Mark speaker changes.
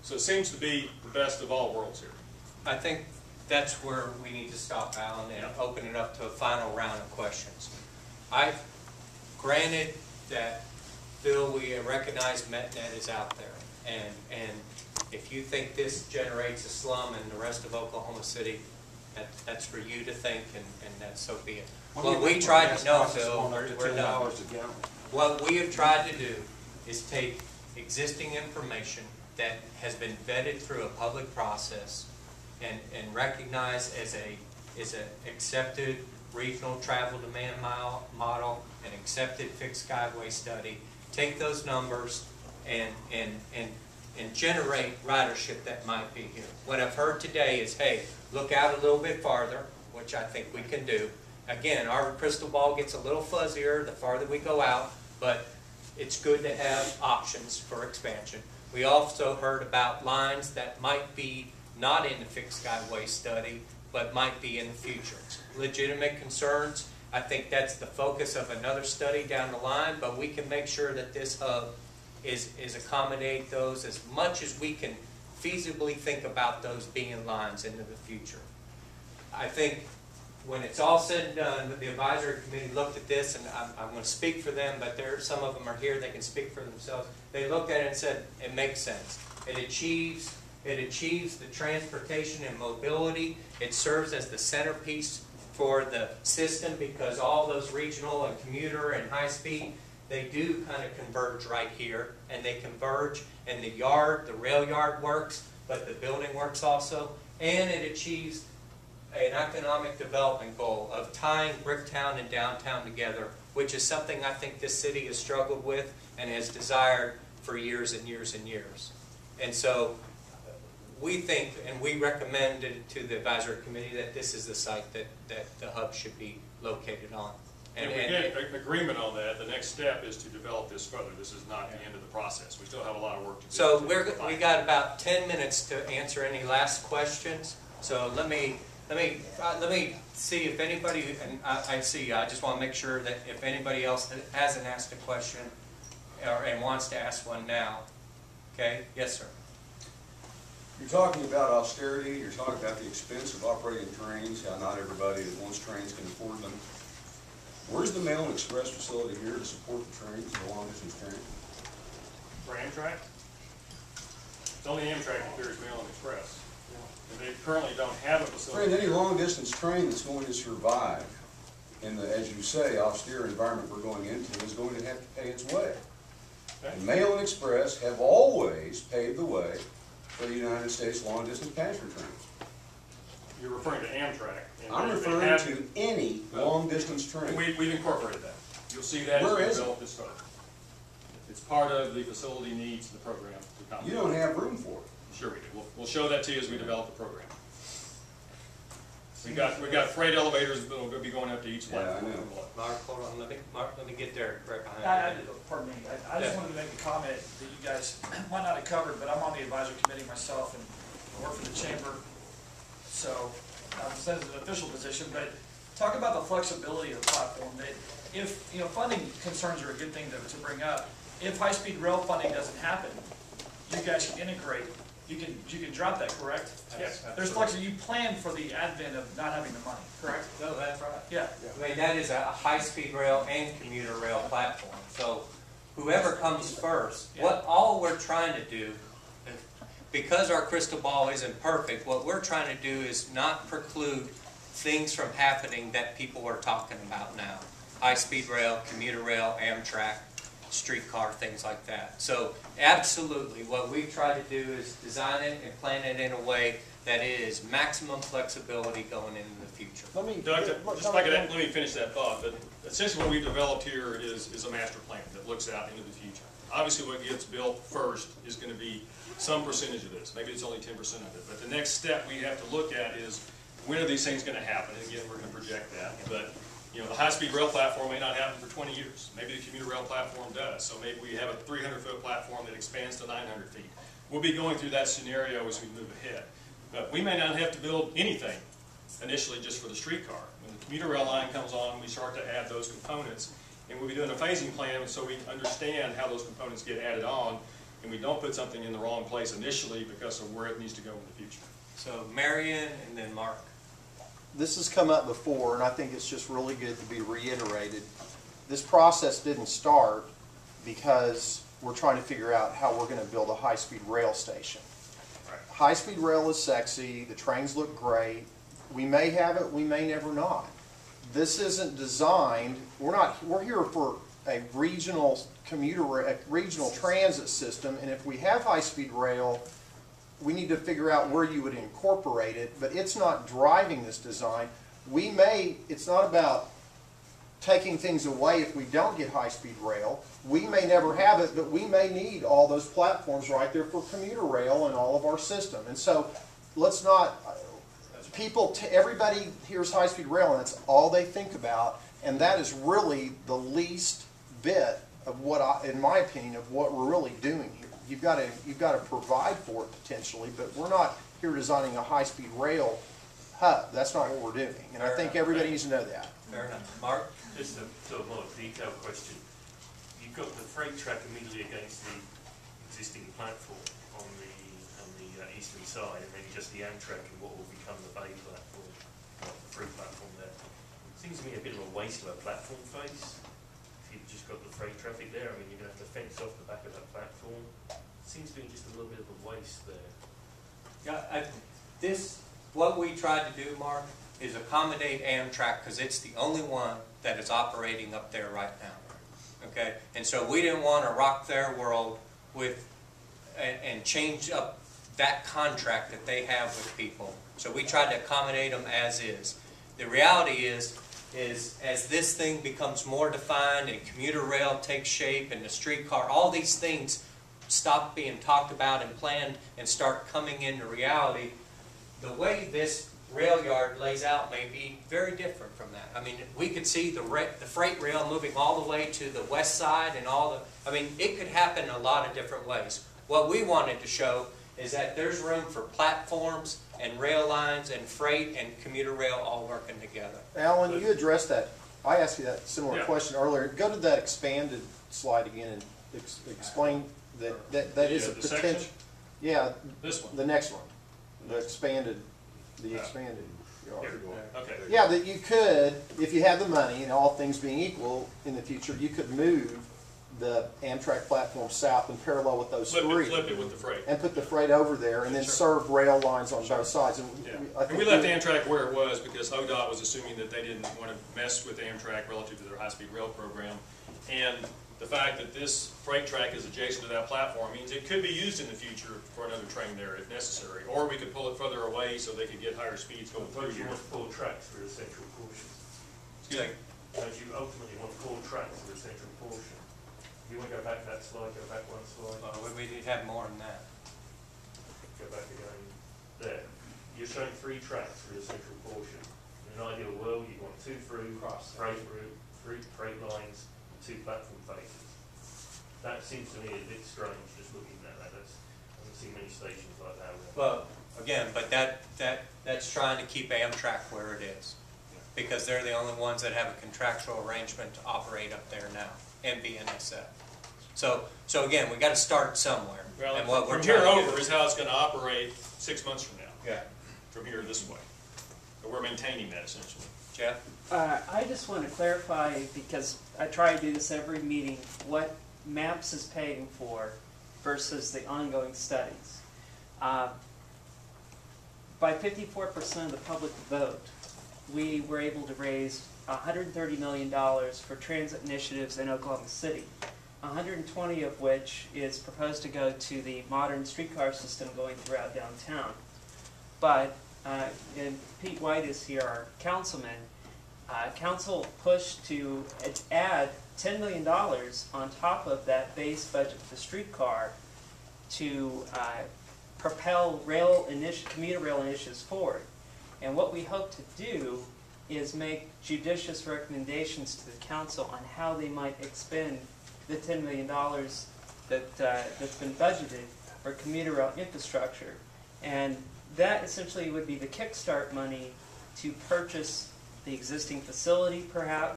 Speaker 1: So it seems to be the best of all worlds here.
Speaker 2: I think that's where we need to stop, Alan, and open it up to a final round of questions. I've granted that, Bill, we recognize MetNet is out there, and if you think this generates a slum in the rest of Oklahoma City, that's for you to think, and that's so be it. What we tried to know, Phil, we're done. What we have tried to do is take existing information that has been vetted through a public process and recognized as an accepted regional travel demand model, an accepted fixed skyway study, take those numbers and generate ridership that might be here. What I've heard today is, hey, look out a little bit farther, which I think we can do. Again, our crystal ball gets a little fuzzier the farther we go out, but it's good to have options for expansion. We also heard about lines that might be not in the fixed skyway study, but might be in the future. Legitimate concerns. I think that's the focus of another study down the line, but we can make sure that this hub is accommodate those as much as we can feasibly think about those being lines into the future. I think when it's all said and done, the advisory committee looked at this, and I'm going to speak for them, but some of them are here, they can speak for themselves. They looked at it and said, it makes sense. It achieves the transportation and mobility. It serves as the centerpiece for the system because all those regional and commuter and high speed, they do kind of converge right here, and they converge, and the rail yard works, but the building works also, and it achieves an economic development goal of tying Bricktown and downtown together, which is something I think this city has struggled with and has desired for years and years and years. And so we think, and we recommended to the advisory committee that this is the site that the hub should be located on.
Speaker 1: And we get agreement on that. The next step is to develop this further. This is not the end of the process. We still have a lot of work to do.
Speaker 2: So we got about 10 minutes to answer any last questions. So let me see if anybody, and I just want to make sure that if anybody else hasn't asked a question and wants to ask one now. Okay? Yes, sir.
Speaker 3: You're talking about austerity, you're talking about the expense of operating trains, how not everybody that wants trains can afford them. Where's the Mail and Express facility here to support the trains, the long distance trains?
Speaker 1: For Amtrak? It's only Amtrak that carries Mail and Express. And they currently don't have a facility.
Speaker 3: Friend, any long distance train that's going to survive in the, as you say, austere environment we're going into is going to have to pay its way. Okay. And Mail and Express have always paved the way for the United States long distance passenger trains.
Speaker 1: You're referring to Amtrak.
Speaker 3: I'm referring to any long distance train.
Speaker 1: We've incorporated that. You'll see that as we develop this further. It's part of the facility needs of the program.
Speaker 3: You don't have room for it.
Speaker 1: Sure we do. We'll show that to you as we develop the program. We got freight elevators that will be going up to each platform.
Speaker 3: Yeah, I know.
Speaker 2: Mark, hold on. Let me get there right behind you.
Speaker 4: Pardon me. I just wanted to make a comment that you guys might not have covered, but I'm on the advisory committee myself and I work for the chamber. So it says it's an official position, but talk about the flexibility of the platform. That if funding concerns are a good thing to bring up. If high-speed rail funding doesn't happen, you guys can integrate. You can drop that, correct?
Speaker 1: Yes.
Speaker 4: There's flexibility. You plan for the advent of not having the money, correct?
Speaker 2: No, that's right.
Speaker 4: Yeah.
Speaker 2: I mean, that is a high-speed rail and commuter rail platform. So whoever comes first, all we're trying to do, because our crystal ball isn't perfect, what we're trying to do is not preclude things from happening that people are talking about now. High-speed rail, commuter rail, Amtrak, streetcar, things like that. So absolutely, what we try to do is design it and plan it in a way that it is maximum flexibility going into the future.
Speaker 1: Doug, let me finish that thought. But essentially what we've developed here is a master plan that looks out into the future. Obviously what gets built first is going to be some percentage of this. Maybe it's only 10% of it. But the next step we have to look at is when are these things going to happen? And again, we're going to project that. But the high-speed rail platform may not happen for 20 years. Maybe the commuter rail platform does. So maybe we have a 300-foot platform that expands to 900 feet. We'll be going through that scenario as we move ahead. But we may not have to build anything initially just for the streetcar. When the commuter rail line comes on, we start to add those components. And we'll be doing a phasing plan so we understand how those components get added on and we don't put something in the wrong place initially because of where it needs to go in the future.
Speaker 2: So Marion and then Mark.
Speaker 5: This has come up before, and I think it's just really good to be reiterated. This process didn't start because we're trying to figure out how we're going to build a high-speed rail station.
Speaker 1: Right.
Speaker 5: High-speed rail is sexy, the trains look great, we may have it, we may never not. This isn't designed, we're here for a regional regional transit system, and if we have high-speed rail, we need to figure out where you would incorporate it, but it's not driving this design. It's not about taking things away if we don't get high-speed rail. We may never have it, but we may need all those platforms right there for commuter rail in all of our system. And so let's not, everybody hears high-speed rail and that's all they think about, and that is really the least bit of what, in my opinion, of what we're really doing here. You've got to provide for it potentially, but we're not here designing a high-speed rail hub. That's not what we're doing, and I think everybody needs to know that.
Speaker 2: Fair enough. Mark?
Speaker 6: Just a sort of more detailed question. You've got the freight track immediately against the existing platform on the eastern side, and then just the Amtrak and what will become the bay platform, the through platform there. Seems to me a bit of a waste of a platform face. If you've just got the freight traffic there, I mean, you're going to have to fence off the back of that platform. Seems to be just a little bit of a waste there.
Speaker 2: Yeah, what we tried to do, Mark, is accommodate Amtrak because it's the only one that is operating up there right now. Okay, and so we didn't want to rock their world and change up that contract that they have with people. So we tried to accommodate them as is. The reality is as this thing becomes more defined and commuter rail takes shape and the streetcar, all these things stop being talked about and planned and start coming into reality, the way this rail yard lays out may be very different from that. I mean, we could see the freight rail moving all the way to the west side and I mean, it could happen a lot of different ways. What we wanted to show is that there's room for platforms and rail lines and freight and commuter rail all working together.
Speaker 5: Alan, you addressed that. I asked you that similar question earlier. Go to that expanded slide again and explain that is a potential.
Speaker 1: Section?
Speaker 5: Yeah,
Speaker 1: This one?
Speaker 5: the next one, the expanded yard.
Speaker 1: Okay.
Speaker 5: Yeah, that you could, if you have the money and all things being equal in the future, you could move the Amtrak platform south and parallel with those three.
Speaker 1: Flip it with the freight.
Speaker 5: And put the freight over there and then serve rail lines on both sides. And
Speaker 1: And we left Amtrak where it was because ODOT was assuming that they didn't want to mess with Amtrak relative to their high-speed rail program. And the fact that this freight track is adjacent to that platform means it could be used in the future for another train there if necessary. Or we could pull it further away so they could get higher speeds going through
Speaker 6: Don't you
Speaker 1: here.
Speaker 6: want 4 tracks for the central portion?
Speaker 1: Excuse me?
Speaker 6: Don't you ultimately want 4 tracks for the central portion? You want to go back that slide, go back one slide,
Speaker 2: We need to have more than that.
Speaker 6: go back again there. You're showing 3 tracks for the central portion. In an ideal world, you want 2 through freight route, 3 freight lines, 2 platform faces. That seems to me a bit strange just looking at that. I haven't seen many stations like that.
Speaker 2: Well, again, but that's trying to keep Amtrak where it is. Because they're the only ones that have a contractual arrangement to operate up there now, and BNSF. So again, we got to start somewhere.
Speaker 1: Well,
Speaker 2: and what we're
Speaker 1: from here
Speaker 2: trying to
Speaker 1: over
Speaker 2: do
Speaker 1: is how it's going to operate 6 months from now.
Speaker 2: Yeah.
Speaker 1: From here this way. But we're maintaining that essentially.
Speaker 2: Jeff?
Speaker 7: I just want to clarify, because I try to do this every meeting, what MAPS is paying for versus the ongoing studies. By 54% of the public vote, we were able to raise $130 million for transit initiatives in Oklahoma City, 120 of which is proposed to go to the modern streetcar system going throughout downtown. But, and Pete White is here, our councilman, council pushed to add $10 million on top of that base budget for the streetcar to propel commuter rail initiatives forward. And what we hope to do is make judicious recommendations to the council on how they might expend the $10 million that's been budgeted for commuter rail infrastructure. And that essentially would be the kickstart money to purchase the existing facility, perhaps,